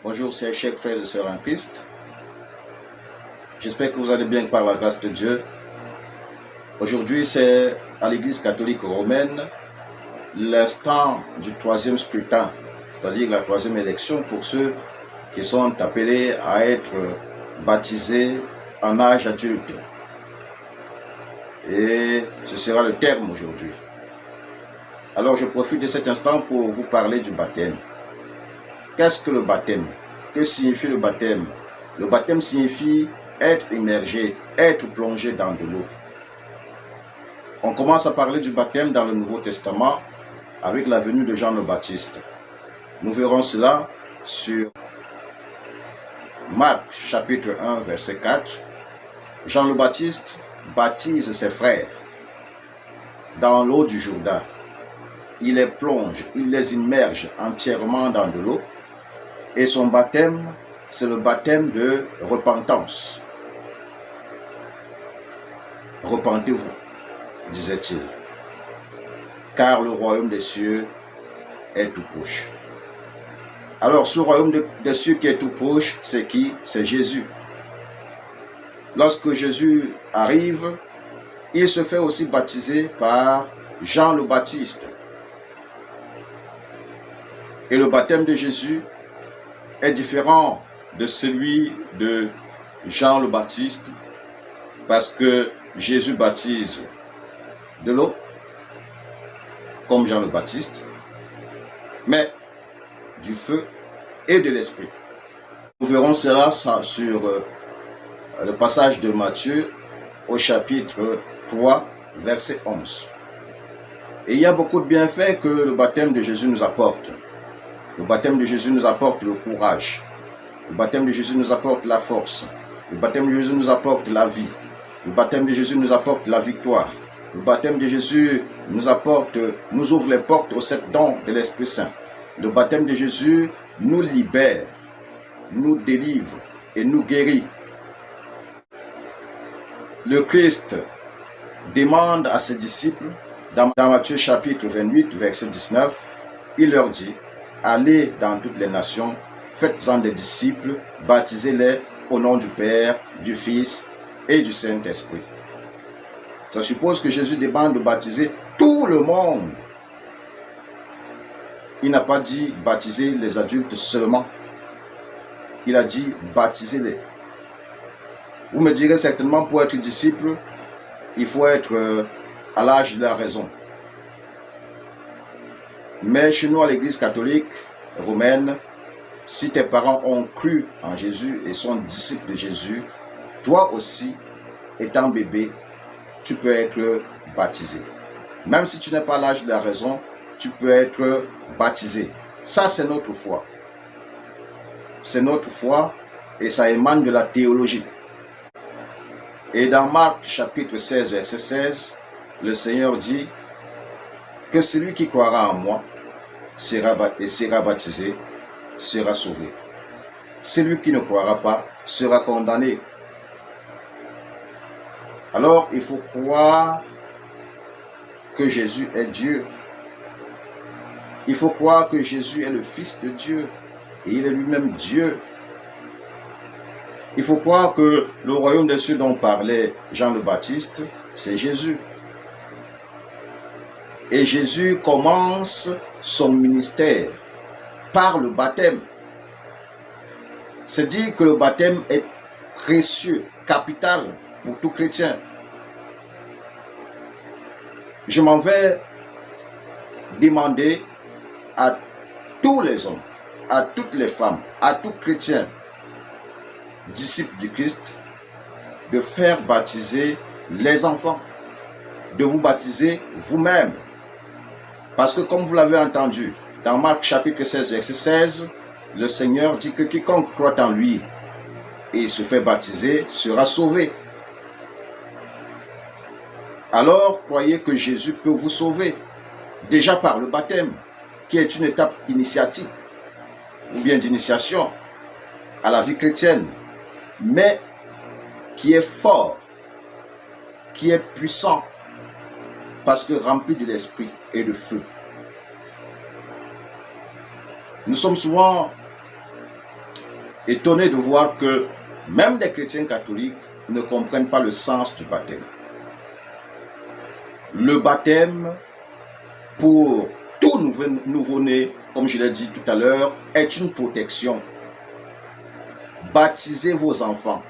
Bonjour, c'est chers frères et sœurs en Christ. J'espère que vous allez bien par la grâce de Dieu. Aujourd'hui, c'est à l'Église catholique romaine l'instant du troisième scrutin, c'est-à-dire la troisième élection pour ceux qui sont appelés à être baptisés en âge adulte. Et ce sera le terme aujourd'hui. Alors je profite de cet instant pour vous parler du baptême. Qu'est-ce que le baptême? Que signifie le baptême? Le baptême signifie être immergé, être plongé dans de l'eau. On commence à parler du baptême dans le Nouveau Testament avec la venue de Jean le Baptiste. Nous verrons cela sur Marc chapitre 1 verset 4. Jean le Baptiste baptise ses frères dans l'eau du Jourdain. Il les plonge, il les immerge entièrement dans de l'eau. Et son baptême, c'est le baptême de repentance. Repentez-vous, disait-il, car le royaume des cieux est tout proche. Alors, ce royaume des cieux qui est tout proche, c'est qui? C'est Jésus. Lorsque Jésus arrive, il se fait aussi baptiser par Jean le Baptiste. Et le baptême de Jésus est différent de celui de Jean le Baptiste parce que Jésus baptise de l'eau comme Jean le Baptiste, mais du feu et de l'esprit. Nous verrons cela sur le passage de Matthieu au chapitre 3 verset 11. Et il y a beaucoup de bienfaits que le baptême de Jésus nous apporte. Le baptême de Jésus nous apporte le courage. Le baptême de Jésus nous apporte la force. Le baptême de Jésus nous apporte la vie. Le baptême de Jésus nous apporte la victoire. Le baptême de Jésus nous ouvre les portes aux 7 dons de l'Esprit Saint. Le baptême de Jésus nous libère, nous délivre et nous guérit. Le Christ demande à ses disciples, dans Matthieu chapitre 28, verset 19, il leur dit: allez dans toutes les nations, faites-en des disciples, baptisez-les au nom du Père, du Fils et du Saint-Esprit. Ça suppose que Jésus demande de baptiser tout le monde. Il n'a pas dit baptiser les adultes seulement. Il a dit baptisez-les. Vous me direz certainement, pour être disciple, il faut être à l'âge de la raison. Mais chez nous, à l'Église catholique romaine, si tes parents ont cru en Jésus et sont disciples de Jésus, toi aussi, étant bébé, tu peux être baptisé. Même si tu n'es pas à l'âge de la raison, tu peux être baptisé. Ça, c'est notre foi. C'est notre foi et ça émane de la théologie. Et dans Marc chapitre 16, verset 16, le Seigneur dit que celui qui croira en moi sera baptisé, sera sauvé. Celui qui ne croira pas sera condamné. Alors, il faut croire que Jésus est Dieu. Il faut croire que Jésus est le Fils de Dieu et il est lui-même Dieu. Il faut croire que le royaume des cieux dont parlait Jean le Baptiste, c'est Jésus. Et Jésus commence son ministère par le baptême. C'est dire que le baptême est précieux, capital pour tout chrétien. Je m'en vais demander à tous les hommes, à toutes les femmes, à tout chrétien, disciples du Christ, de faire baptiser les enfants, de vous baptiser vous-même. Parce que comme vous l'avez entendu, dans Marc chapitre 16, verset 16, le Seigneur dit que quiconque croit en lui et se fait baptiser sera sauvé. Alors, croyez que Jésus peut vous sauver, déjà par le baptême, qui est une étape initiatique, ou bien d'initiation à la vie chrétienne, mais qui est fort, qui est puissant, parce que rempli de l'esprit et de feu. Nous sommes souvent étonné de voir que même des chrétiens catholiques ne comprennent pas le sens du baptême. Le baptême, pour tout nouveau-né, comme je l'ai dit tout à l'heure, est une protection. Baptisez vos enfants,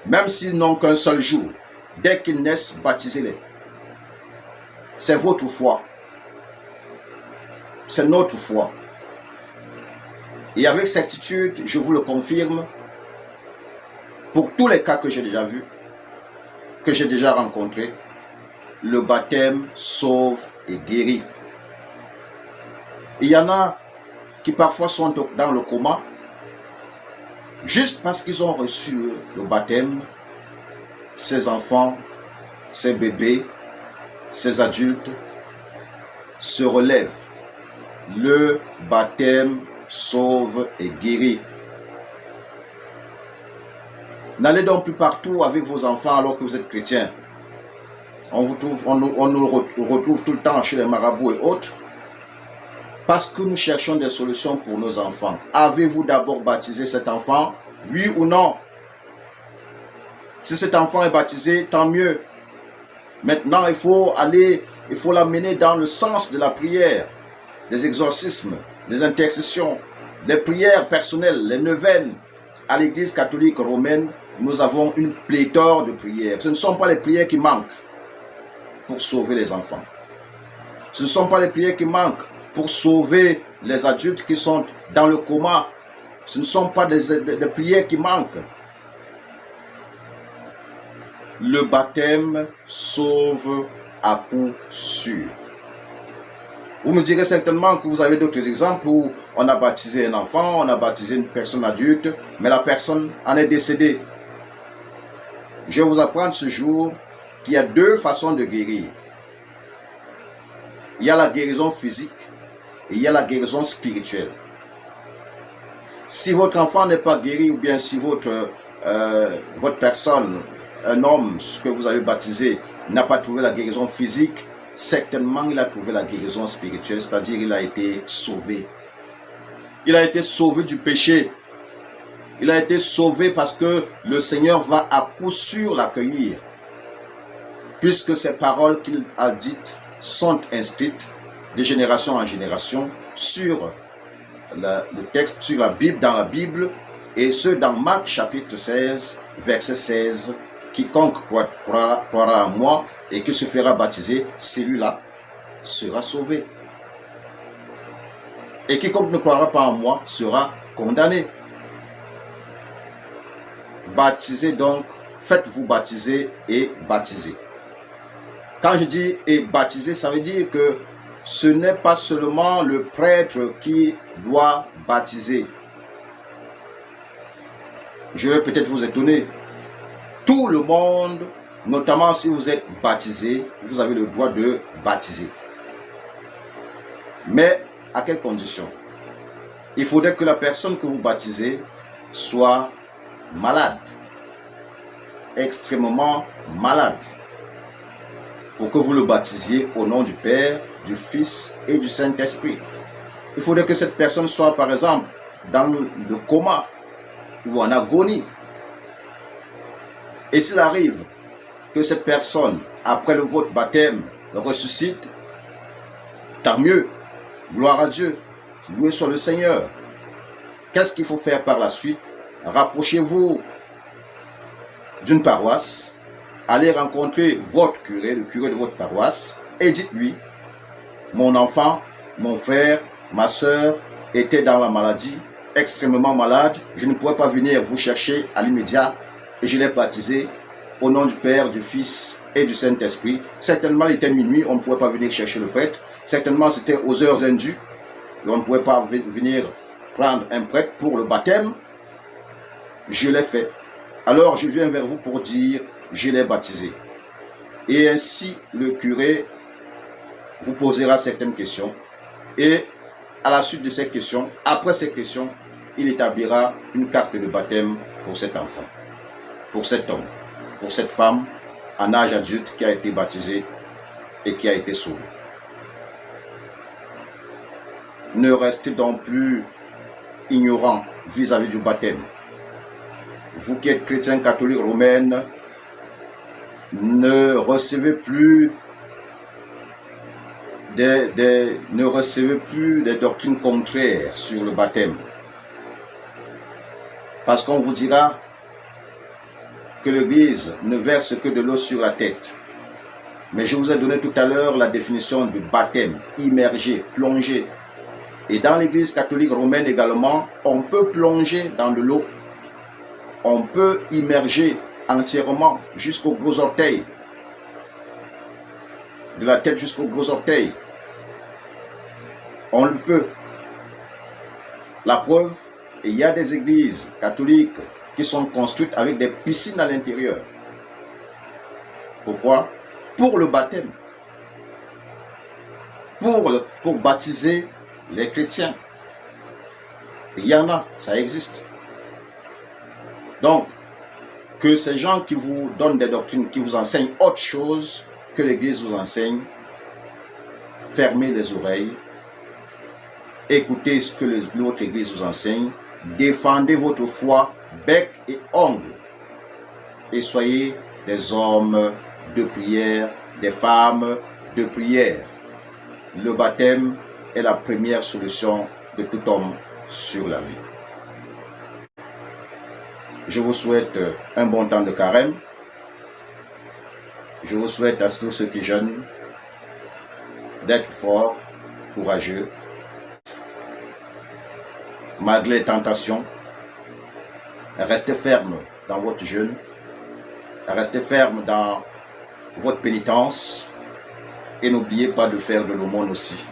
même s'ils n'ont qu'un seul jour. Dès qu'ils naissent, baptisez-les. C'est votre foi. C'est notre foi. Et avec certitude, je vous le confirme, pour tous les cas que j'ai déjà vus, que j'ai déjà rencontrés, le baptême sauve et guérit. Il y en a qui parfois sont dans le coma, juste parce qu'ils ont reçu le baptême. Ces enfants, ces bébés, ces adultes se relèvent. Le baptême sauve et guérit. N'allez donc plus partout avec vos enfants alors que vous êtes chrétiens. On nous retrouve tout le temps chez les marabouts et autres. Parce que nous cherchons des solutions pour nos enfants. Avez-vous d'abord baptisé cet enfant? Oui ou non? Si cet enfant est baptisé, tant mieux. Maintenant, il faut l'amener dans le sens de la prière, des exorcismes, des intercessions, des prières personnelles, les neuvaines. À l'Église catholique romaine, nous avons une pléthore de prières. Ce ne sont pas les prières qui manquent pour sauver les enfants. Ce ne sont pas les prières qui manquent pour sauver les adultes qui sont dans le coma. Ce ne sont pas des prières qui manquent. Le baptême sauve à coup sûr. Vous me direz certainement que vous avez d'autres exemples où on a baptisé un enfant, on a baptisé une personne adulte, mais la personne en est décédée. Je vais vous apprendre ce jour qu'il y a deux façons de guérir. Il y a la guérison physique et il y a la guérison spirituelle. Si votre enfant n'est pas guéri ou bien si votre personne, un homme que vous avez baptisé, n'a pas trouvé la guérison physique, certainement il a trouvé la guérison spirituelle, c'est-à-dire il a été sauvé. Il a été sauvé du péché. Il a été sauvé parce que le Seigneur va à coup sûr l'accueillir. Puisque ces paroles qu'il a dites sont inscrites de génération en génération sur le texte, sur la Bible, dans la Bible, et ce dans Marc chapitre 16, verset 16. Quiconque croira en moi et qui se fera baptiser, celui-là sera sauvé. Et quiconque ne croira pas en moi sera condamné. Baptisez donc, faites-vous baptiser et baptiser. Quand je dis et baptiser, ça veut dire que ce n'est pas seulement le prêtre qui doit baptiser. Je vais peut-être vous étonner. Tout le monde, notamment si vous êtes baptisé, vous avez le droit de baptiser. Mais à quelles conditions? Il faudrait que la personne que vous baptisez soit malade, extrêmement malade, pour que vous le baptisiez au nom du Père, du Fils et du Saint-Esprit. Il faudrait que cette personne soit, par exemple, dans le coma ou en agonie. Et s'il arrive que cette personne, après votre baptême, ressuscite, tant mieux, gloire à Dieu, loué soit le Seigneur. Qu'est-ce qu'il faut faire par la suite? Rapprochez-vous d'une paroisse, allez rencontrer votre curé, le curé de votre paroisse, et dites-lui, mon enfant, mon frère, ma soeur était dans la maladie, extrêmement malade, je ne pourrais pas venir vous chercher à l'immédiat, et je l'ai baptisé au nom du Père, du Fils et du Saint-Esprit. Certainement, il était minuit, on ne pouvait pas venir chercher le prêtre. Certainement, c'était aux heures indues, et on ne pouvait pas venir prendre un prêtre pour le baptême. Je l'ai fait. Alors, je viens vers vous pour dire, je l'ai baptisé. Et ainsi, le curé vous posera certaines questions. Et à la suite de ces questions, après ces questions, il établira une carte de baptême pour cet enfant, pour cet homme, pour cette femme en âge adulte qui a été baptisée et qui a été sauvée. Ne restez donc plus ignorants. vis-à-vis du baptême. Vous qui êtes chrétien catholique romaine, ne recevez plus des doctrines contraires sur le baptême. Parce qu'on vous dira que l'Église ne verse que de l'eau sur la tête. Mais je vous ai donné tout à l'heure la définition du baptême, immergé, plongé. Et dans l'Église catholique romaine également, on peut plonger dans de l'eau. On peut immerger entièrement jusqu'aux gros orteils. De la tête jusqu'aux gros orteils. On le peut. La preuve, il y a des églises catholiques qui sont construites avec des piscines à l'intérieur. Pourquoi? Pour le baptême. Pour baptiser les chrétiens. Il y en a, ça existe. Donc, que ces gens qui vous donnent des doctrines, qui vous enseignent autre chose que l'Église vous enseigne, fermez les oreilles, écoutez ce que l'autre Église vous enseigne, défendez votre foi, bec et ongle, et soyez des hommes de prière, des femmes de prière. Le baptême est la première solution de tout homme sur la vie. Je vous souhaite un bon temps de carême. Je vous souhaite à tous ceux qui jeûnent d'être forts, courageux, malgré les tentations. Restez ferme dans votre jeûne. Restez ferme dans votre pénitence. Et n'oubliez pas de faire de l'aumône aussi.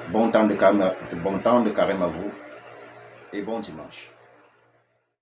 Bon temps de carême à vous et bon dimanche.